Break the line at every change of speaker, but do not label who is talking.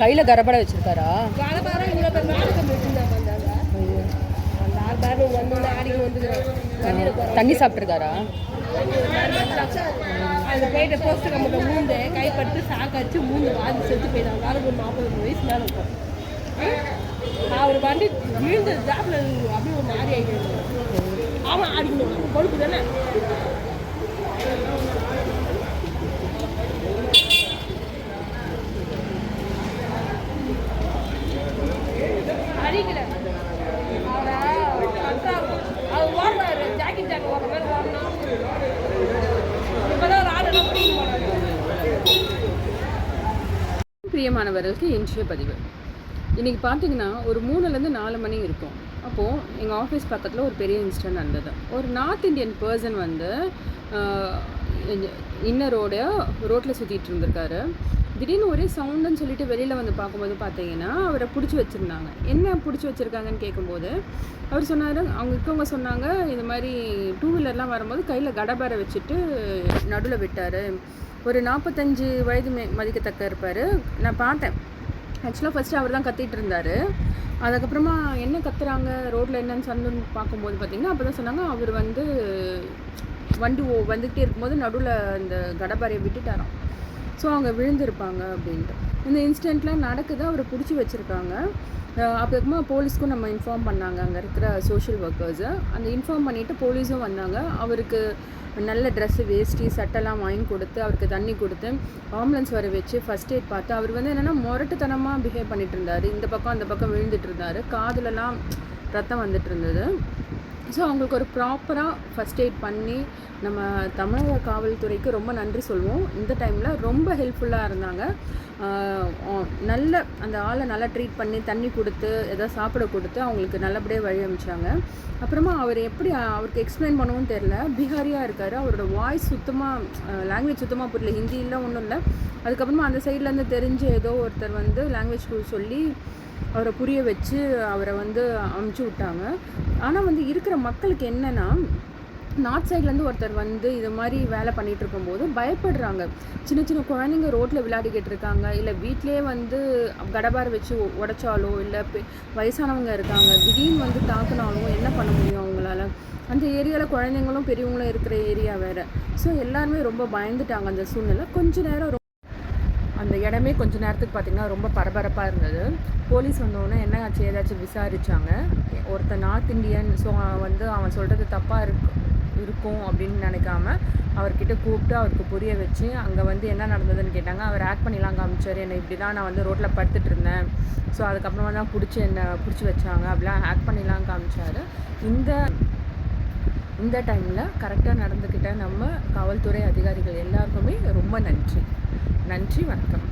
கையில் கரப்பட வச்சுருக்காரா? தண்ணி சாப்பிட்ருக்காரா?
அந்த போயிட்ட போஸ்ட் கம்பிட்ட மூந்து கைப்பட்டு சாக்காச்சு மூந்து வாதி செத்து போயிட்டாங்க. காலுக்கு ஒரு 40 வயசு மேலே இருக்கும். அவர் வண்டி வீழ்ந்து ஜாப்பில் அப்படியே ஒரு மாதிரி ஆகிடுச்சு. அவன் அடிக்கணும் கொழுப்பு தானே. அடிக்கல அவர் ஓடுறாரு. ஜாக்கெட் ஜாக்கெட் ஓடுற மாதிரி ஓடணும். இப்போதான் ஒரு ஆடெல்லாம் பிடிக்க போனாங்க.
பிரியமானவர்களுக்கு இன்றைய பதிவு. இன்றைக்கி பார்த்தீங்கன்னா ஒரு 3லேருந்து 4 மணி இருக்கும். அப்போது எங்கள் ஆஃபீஸ் பக்கத்தில் ஒரு பெரிய இன்சிடென்ட் நடந்தது. ஒரு நார்த் இந்தியன் பர்சன் வந்து ரோட்டில் சுற்றிட்டு இருந்திருக்காரு. திடீர்னு ஒரே சவுண்டுன்னு சொல்லிட்டு வெளியில் வந்து பார்க்கும்போது பார்த்தீங்கன்னா அவரை பிடிச்சி வச்சுருந்தாங்க. என்ன பிடிச்சி வச்சுருக்காங்கன்னு கேட்கும்போது அவர் சொன்னார், அவங்க இருக்கவங்க சொன்னாங்க, இது மாதிரி 2 வீலர்லாம் வரும்போது கையில் கடபாரை வச்சுட்டு நடுவில் விட்டார். ஒரு 45 வயது மதிக்கத்தக்க இருப்பார். நான் பார்த்தேன். ஆக்சுவலாக ஃபஸ்ட்டு அவர் தான் கத்திகிட்டு இருந்தார். அதுக்கப்புறமா என்ன கத்துறாங்க ரோட்டில் என்னன்னு சொன்னு பார்க்கும்போது பார்த்திங்கன்னா அப்போ தான் சொன்னாங்க, அவர் வந்து வண்டி வந்துக்கிட்டே இருக்கும்போது நடுவில் அந்த கடபாரையை விட்டுட்டாராம். ஸோ அவங்க விழுந்திருப்பாங்க அப்படின்ட்டு. இந்த இன்சிடெண்ட்லாம் நடக்குது. அவரை பிடிச்சி வச்சுருக்காங்க. அப்புறமா போலீஸ்க்கும் நம்ம இன்ஃபார்ம் பண்ணாங்க, அங்கே இருக்கிற சோஷியல் ஒர்க்கர்ஸை. அந்த இன்ஃபார்ம் பண்ணிவிட்டு போலீஸும் வந்தாங்க. அவருக்கு நல்ல ட்ரெஸ்ஸு, வேஷ்டி, சட்டெல்லாம் வாங்கி கொடுத்து, அவருக்கு தண்ணி கொடுத்து, ஆம்புலன்ஸ் வர வச்சு ஃபஸ்ட் எய்ட் பார்த்து, அவர் வந்து என்னென்னா முரட்டுத்தனமாக பிஹேவ் பண்ணிகிட்டு இருந்தார். இந்த பக்கம் அந்த பக்கம் விழுந்துட்டு இருந்தார். காதுலலாம் ரத்தம் வந்துட்டு இருந்தது. ஸோ அவங்களுக்கு ஒரு ப்ராப்பராக ஃபஸ்ட் எய்ட் பண்ணி நம்ம தமிழக காவல்துறைக்கு ரொம்ப நன்றி சொல்வோம். இந்த டைமில் ரொம்ப ஹெல்ப்ஃபுல்லாக இருந்தாங்க. நல்ல அந்த ஆளை நல்லா ட்ரீட் பண்ணி தண்ணி கொடுத்து எதாவது சாப்பிட கொடுத்து அவங்களுக்கு நல்லபடியாக வழி அமைச்சாங்க. அப்புறமா அவர் எப்படி அவருக்கு எக்ஸ்பிளைன் பண்ணவும் தெரில. பீகாரியாக இருக்கார். அவரோட வாய்ஸ் சுத்தமாக லாங்குவேஜ் சுத்தமாக புரியல. ஹிந்திலாம் ஒன்றும் இல்லை. அதுக்கப்புறமா அந்த சைட்லேருந்து தெரிஞ்ச ஏதோ ஒருத்தர் வந்து லாங்குவேஜ் சொல்லி அவரை புரிய வச்சு அவரை வந்து அமுச்சு விட்டாங்க. ஆனால் வந்து இருக்கிற மக்களுக்கு என்னென்னா, நார்த் சைட்லேருந்து ஒருத்தர் வந்து இது மாதிரி வேலை பண்ணிகிட்டு இருக்கும்போது பயப்படுறாங்க. சின்ன சின்ன குழந்தைங்க ரோட்டில் விளையாடிக்கிட்டு இருக்காங்க, இல்லை வீட்டிலே வந்து கடபாரை வச்சு உடைச்சாலோ, இல்லை வயசானவங்க இருக்காங்க, திடீர்னு வந்து தாக்குனாலும் என்ன பண்ண முடியும் அவங்களால? அந்த ஏரியாவில் குழந்தைங்களும் பெரியவங்களும் இருக்கிற ஏரியா வேறு. ஸோ எல்லாருமே ரொம்ப பயந்துட்டாங்க. அந்த சூழ்நிலை கொஞ்ச நேரம் அந்த இடமே கொஞ்ச நேரத்துக்கு பார்த்திங்கன்னா ரொம்ப பரபரப்பாக இருந்தது. போலீஸ் வந்தோடனே என்ன ஆச்சு ஏதாச்சும் விசாரித்தாங்க. ஒருத்தர் நார்த் இந்தியன், ஸோ வந்து அவன் சொல்கிறது தப்பாக இருக்கும் அப்படின்னு நினைக்காம அவர்கிட்ட கூப்பிட்டு அவருக்கு புரிய வச்சு அங்கே வந்து என்ன நடந்ததுன்னு கேட்டாங்க. அவர் ஆக்ட் பண்ணிலாம் காமிச்சார். என்னை இப்படி தான் நான் வந்து ரோட்டில் படுத்துட்டு இருந்தேன், ஸோ அதுக்கப்புறமா தான் என்னை பிடிச்சி வச்சாங்க அப்படிலாம் ஆக்ட் பண்ணிலாம் காமிச்சார். இந்த டைமில் கரெக்டாக நடந்துக்கிட்ட நம்ம காவல்துறை அதிகாரிகள் எல்லாருக்குமே ரொம்ப நன்றி. வணக்கம்.